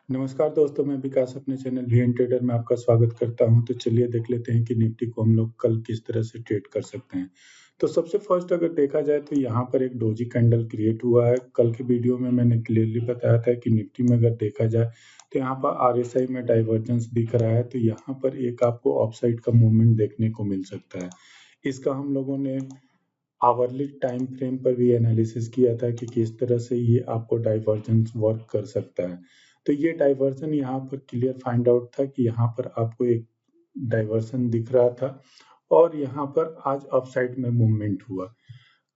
नमस्कार दोस्तों, मैं विकास अपने चैनल वीएन ट्रेडर में आपका स्वागत करता हूं। तो चलिए देख लेते हैं कि निफ्टी को हम लोग कल किस तरह से ट्रेड कर सकते हैं। तो सबसे फर्स्ट अगर देखा जाए तो यहाँ पर एक डोजी कैंडल क्रिएट हुआ है। कल के वीडियो में मैंने क्लियरली बताया था कि निफ्टी में अगर देखा जाए तो यहाँ पर आरएसआई में डाइवर्जेंस दिख रहा है, तो यहाँ पर एक आपको अपसाइड का मूवमेंट देखने को मिल सकता है। इसका हम लोगों ने आवरली टाइम फ्रेम पर भी एनालिसिस किया था कि किस तरह से ये आपको डाइवर्जेंस वर्क कर सकता है। तो ये डाइवर्जन यहाँ पर क्लियर फाइंड आउट था कि यहाँ पर आपको एक डाइवर्सन दिख रहा था और यहाँ पर आज अपसाइड में मूवमेंट हुआ।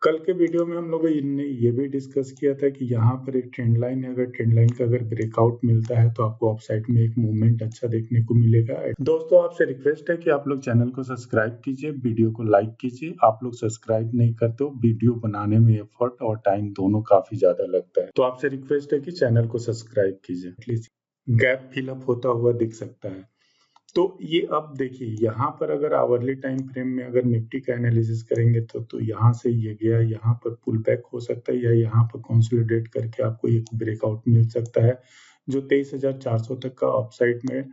कल के वीडियो में हम लोगों ने ये भी डिस्कस किया था कि यहाँ पर एक ट्रेंड लाइन है, अगर ट्रेंड लाइन का अगर ब्रेकआउट मिलता है तो आपको अपसाइड में एक मूवमेंट अच्छा देखने को मिलेगा। दोस्तों, आपसे रिक्वेस्ट है कि आप लोग चैनल को सब्सक्राइब कीजिए, वीडियो को लाइक कीजिए। आप लोग सब्सक्राइब नहीं करते हो, वीडियो बनाने में एफर्ट और टाइम दोनों काफी ज्यादा लगता है, तो आपसे रिक्वेस्ट है कि चैनल को सब्सक्राइब कीजिए। एटलीस्ट गैप फिलअप होता हुआ दिख सकता है। तो ये अब देखिए यहाँ पर अगर आवरली टाइम फ्रेम में अगर निफ्टी का एनालिसिस करेंगे तो यहाँ से ये गया, यहाँ पर पुल बैक हो सकता है या यहाँ पर कंसोलिडेट करके आपको एक ब्रेकआउट मिल सकता है जो 23,400 तक का अपसाइड में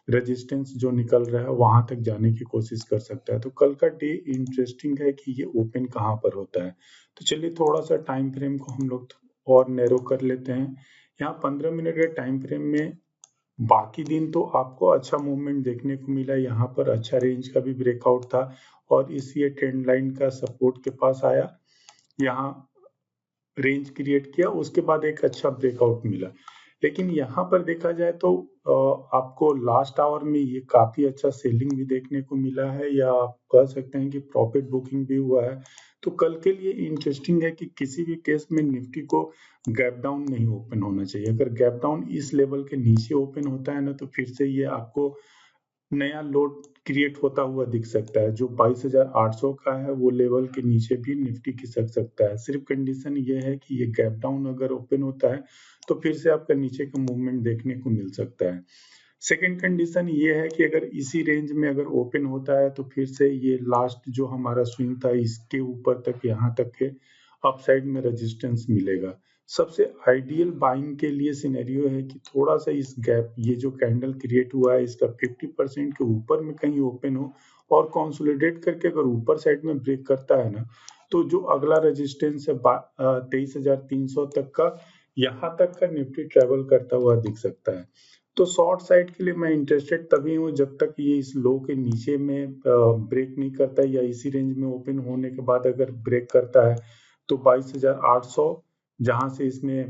रेजिस्टेंस जो निकल रहा है वहां तक जाने की कोशिश कर सकता है। तो कल का डे इंटरेस्टिंग है कि ये ओपन कहाँ पर होता है। तो चलिए थोड़ा सा टाइम फ्रेम को हम लोग और नैरो कर लेते हैं। यहाँ 15 मिनट के टाइम फ्रेम में बाकी दिन तो आपको अच्छा मूवमेंट देखने को मिला। यहाँ पर अच्छा रेंज का भी ब्रेकआउट था और इस ये ट्रेंड लाइन का सपोर्ट के पास आया, यहाँ रेंज क्रिएट किया, उसके बाद एक अच्छा ब्रेकआउट मिला। लेकिन यहाँ पर देखा जाए तो आपको लास्ट आवर में ये काफी अच्छा सेलिंग भी देखने को मिला है या आप कह सकते हैं कि प्रॉफिट बुकिंग भी हुआ है। तो कल के लिए इंटरेस्टिंग है कि किसी भी केस में निफ्टी को गैप डाउन नहीं ओपन होना चाहिए। अगर गैप डाउन इस लेवल के नीचे ओपन होता है ना तो फिर से ये आपको नया लोड क्रिएट होता हुआ दिख सकता है। जो 22,800 का है वो लेवल के नीचे भी निफ्टी खिसक सकता है। सिर्फ कंडीशन ये है कि ये गैप डाउन अगर ओपन होता है तो फिर से आपका नीचे का मूवमेंट देखने को मिल सकता है। सेकेंड कंडीशन ये है कि अगर इसी रेंज में अगर ओपन होता है तो फिर से ये लास्ट जो हमारा स्विंग था इसके ऊपर तक यहाँ तक के अपसाइड में रेजिस्टेंस मिलेगा। सबसे आइडियल बाइंग के लिए सिनेरियो है कि थोड़ा सा इस गैप, ये जो कैंडल क्रिएट हुआ है इसका 50% के ऊपर में कहीं ओपन हो और कंसोलिडेट करके अगर ऊपर साइड में ब्रेक करता है ना तो जो अगला रेजिस्टेंस है 23,300 तक का, यहाँ तक का निफ्टी ट्रेवल करता हुआ दिख सकता है। तो शॉर्ट साइड के लिए मैं इंटरेस्टेड तभी हूँ जब तक ये इस लो के नीचे में ब्रेक नहीं करता या इसी रेंज में ओपन होने के बाद अगर ब्रेक करता है तो 22,800 जहां से इसने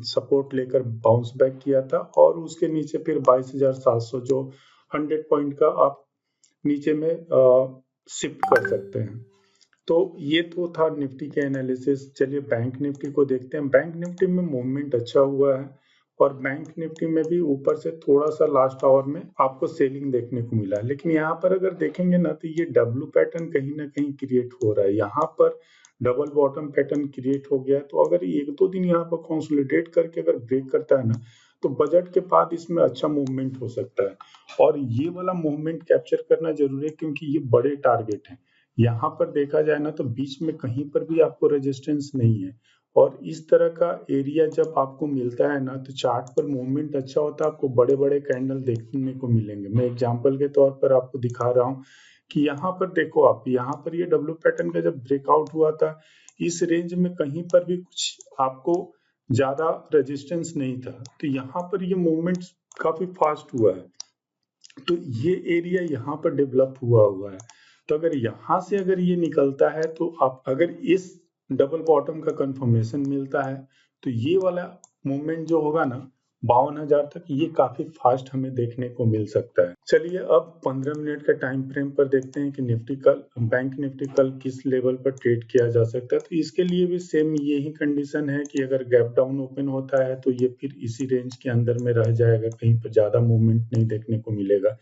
सपोर्ट लेकर बाउंस बैक किया था और उसके नीचे फिर 22,700 जो 100 पॉइंट का आप नीचे में शिफ्ट कर सकते हैं। तो ये तो था निफ्टी के एनालिसिस। चलिए बैंक निफ्टी को देखते हैं। बैंक निफ्टी में मूवमेंट अच्छा हुआ है और बैंक निफ्टी में भी ऊपर से थोड़ा सा लास्ट आवर में आपको सेलिंग देखने को मिला है। लेकिन यहाँ पर अगर देखेंगे ना तो ये डब्ल्यू पैटर्न कहीं ना कहीं क्रिएट हो रहा है। यहाँ पर डबल बॉटम पैटर्न क्रिएट हो गया है। तो अगर एक दो दिन यहाँ पर कंसोलिडेट करके अगर ब्रेक करता है ना तो बजट के बाद इसमें अच्छा मूवमेंट हो सकता है और ये वाला मूवमेंट कैप्चर करना जरूरी है क्योंकि ये बड़े टारगेट हैं। यहाँ पर देखा जाए ना तो बीच में कहीं पर भी आपको रेजिस्टेंस नहीं है और इस तरह का एरिया जब आपको मिलता है ना तो चार्ट पर मूवमेंट अच्छा होता है, आपको बड़े बड़े कैंडल देखने को मिलेंगे। मैं एग्जांपल के तौर पर आपको दिखा रहा हूँ कि यहाँ पर देखो आप, यहाँ पर ये डब्ल्यू पैटर्न का जब ब्रेकआउट हुआ था इस रेंज में कहीं पर भी कुछ आपको ज्यादा रेजिस्टेंस नहीं था, तो यहाँ पर ये मूवमेंट काफी फास्ट हुआ है। तो ये एरिया यहाँ पर डेवलप हुआ है। तो अगर यहाँ से अगर ये निकलता है तो आप अगर इस डबल बॉटम का कंफर्मेशन मिलता है तो ये वाला मूवमेंट जो होगा ना 52,000 तक, ये काफी फास्ट हमें देखने को मिल सकता है। चलिए अब 15 मिनट का टाइम फ्रेम पर देखते हैं कि निफ्टी कल, बैंक निफ्टी कल किस लेवल पर ट्रेड किया जा सकता है। तो इसके लिए भी सेम यही कंडीशन है कि अगर गैप डाउन ओपन होता है तो ये फिर इसी रेंज के अंदर में रह जाएगा, कहीं पर ज्यादा मूवमेंट नहीं देखने को मिलेगा।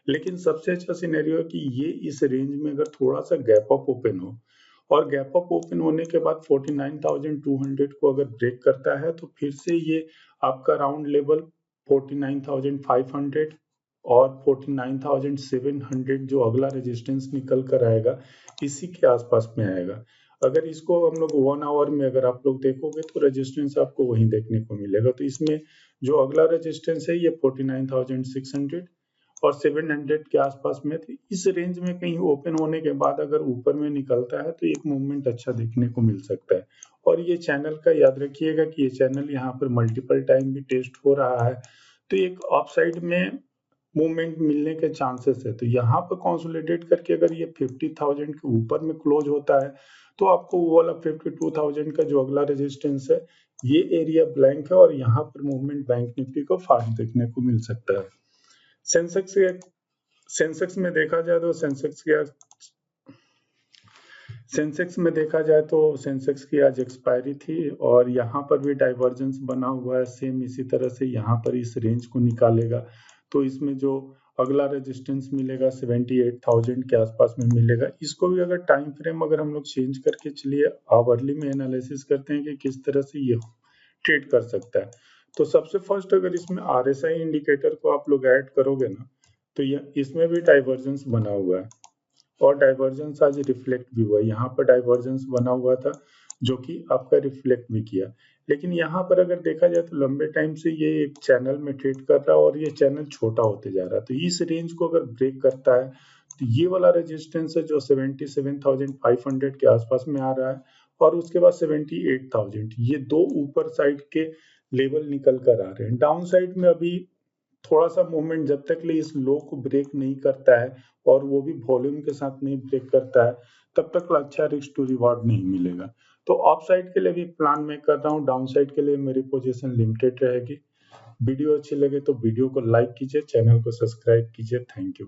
लेकिन सबसे अच्छा सिनेरियो है कि ये इस रेंज में अगर थोड़ा सा गैप अप ओपन हो और गैप अप ओपन होने के बाद 49,200 को अगर ब्रेक करता है तो फिर से ये आपका राउंड लेवल 49,500 और 49,700 जो अगला रेजिस्टेंस निकल कर आएगा इसी के आसपास में आएगा। अगर इसको हम लोग 1 आवर में अगर आप लोग देखोगे तो रेजिस्टेंस आपको वहीं देखने को मिलेगा। तो इसमें जो अगला रेजिस्टेंस है ये 49,600 और 700 के आसपास में थी। इस रेंज में कहीं ओपन होने के बाद अगर ऊपर में निकलता है तो एक मूवमेंट अच्छा देखने को मिल सकता है। और ये चैनल का याद रखिएगा कि ये चैनल यहाँ पर मल्टीपल टाइम भी टेस्ट हो रहा है, तो एक अपसाइड में मूवमेंट मिलने के चांसेस है। तो यहाँ पर कंसोलिडेट करके अगर ये 50,000 के ऊपर में क्लोज होता है तो आपको वो वाला 52,000 का जो अगला रेजिस्टेंस है ये एरिया ब्लैंक है और यहाँ पर मूवमेंट बैंक निफ्टी को फास्ट देखने को मिल सकता है। सेंसेक्स में देखा जाए तो सेंसेक्स की आज एक्सपायरी थी और यहाँ पर भी डाइवर्जेंस बना हुआ है। सेम इसी तरह से यहाँ पर इस रेंज को निकालेगा तो इसमें जो अगला रेजिस्टेंस मिलेगा 78,000 के आसपास में मिलेगा। इसको भी अगर टाइम फ्रेम अगर हम लोग चेंज करके चलिए आवरली में एनालिसिस करते हैं कि किस तरह से ये ट्रेड कर सकता है। तो सबसे फर्स्ट अगर इसमें RSI इंडिकेटर को आप लोग ऐड करोगे ना तो ये इसमें भी डाइवर्जेंस बना हुआ है और डाइवर्जेंस आज रिफ्लेक्ट भी हुआ। यहाँ पर डाइवर्जेंस बना हुआ था जो कि आपका रिफ्लेक्ट भी किया, लेकिन यहाँ पर अगर देखा जाए तो लंबे टाइम से ये एक चैनल में ट्रेड कर रहा है और ये चैनल छोटा होते जा रहा है। तो इस रेंज को अगर ब्रेक करता है तो ये वाला रेजिस्टेंस है जो 77,500 के आसपास में आ रहा है और उसके बाद 78,000, ये दो ऊपर साइड के लेवल निकल कर आ रहे हैं। डाउन साइड में अभी थोड़ा सा मूवमेंट जब तक इस लो को ब्रेक नहीं करता है और वो भी वॉल्यूम के साथ नहीं ब्रेक करता है तब तक अच्छा रिस्क टू रिवार्ड नहीं मिलेगा। तो अप साइड के लिए भी प्लान मैं कर रहा हूँ, डाउन साइड के लिए मेरी पोजीशन लिमिटेड रहेगी। वीडियो अच्छी लगे तो वीडियो को लाइक कीजिए, चैनल को सब्सक्राइब कीजिए। Thank you.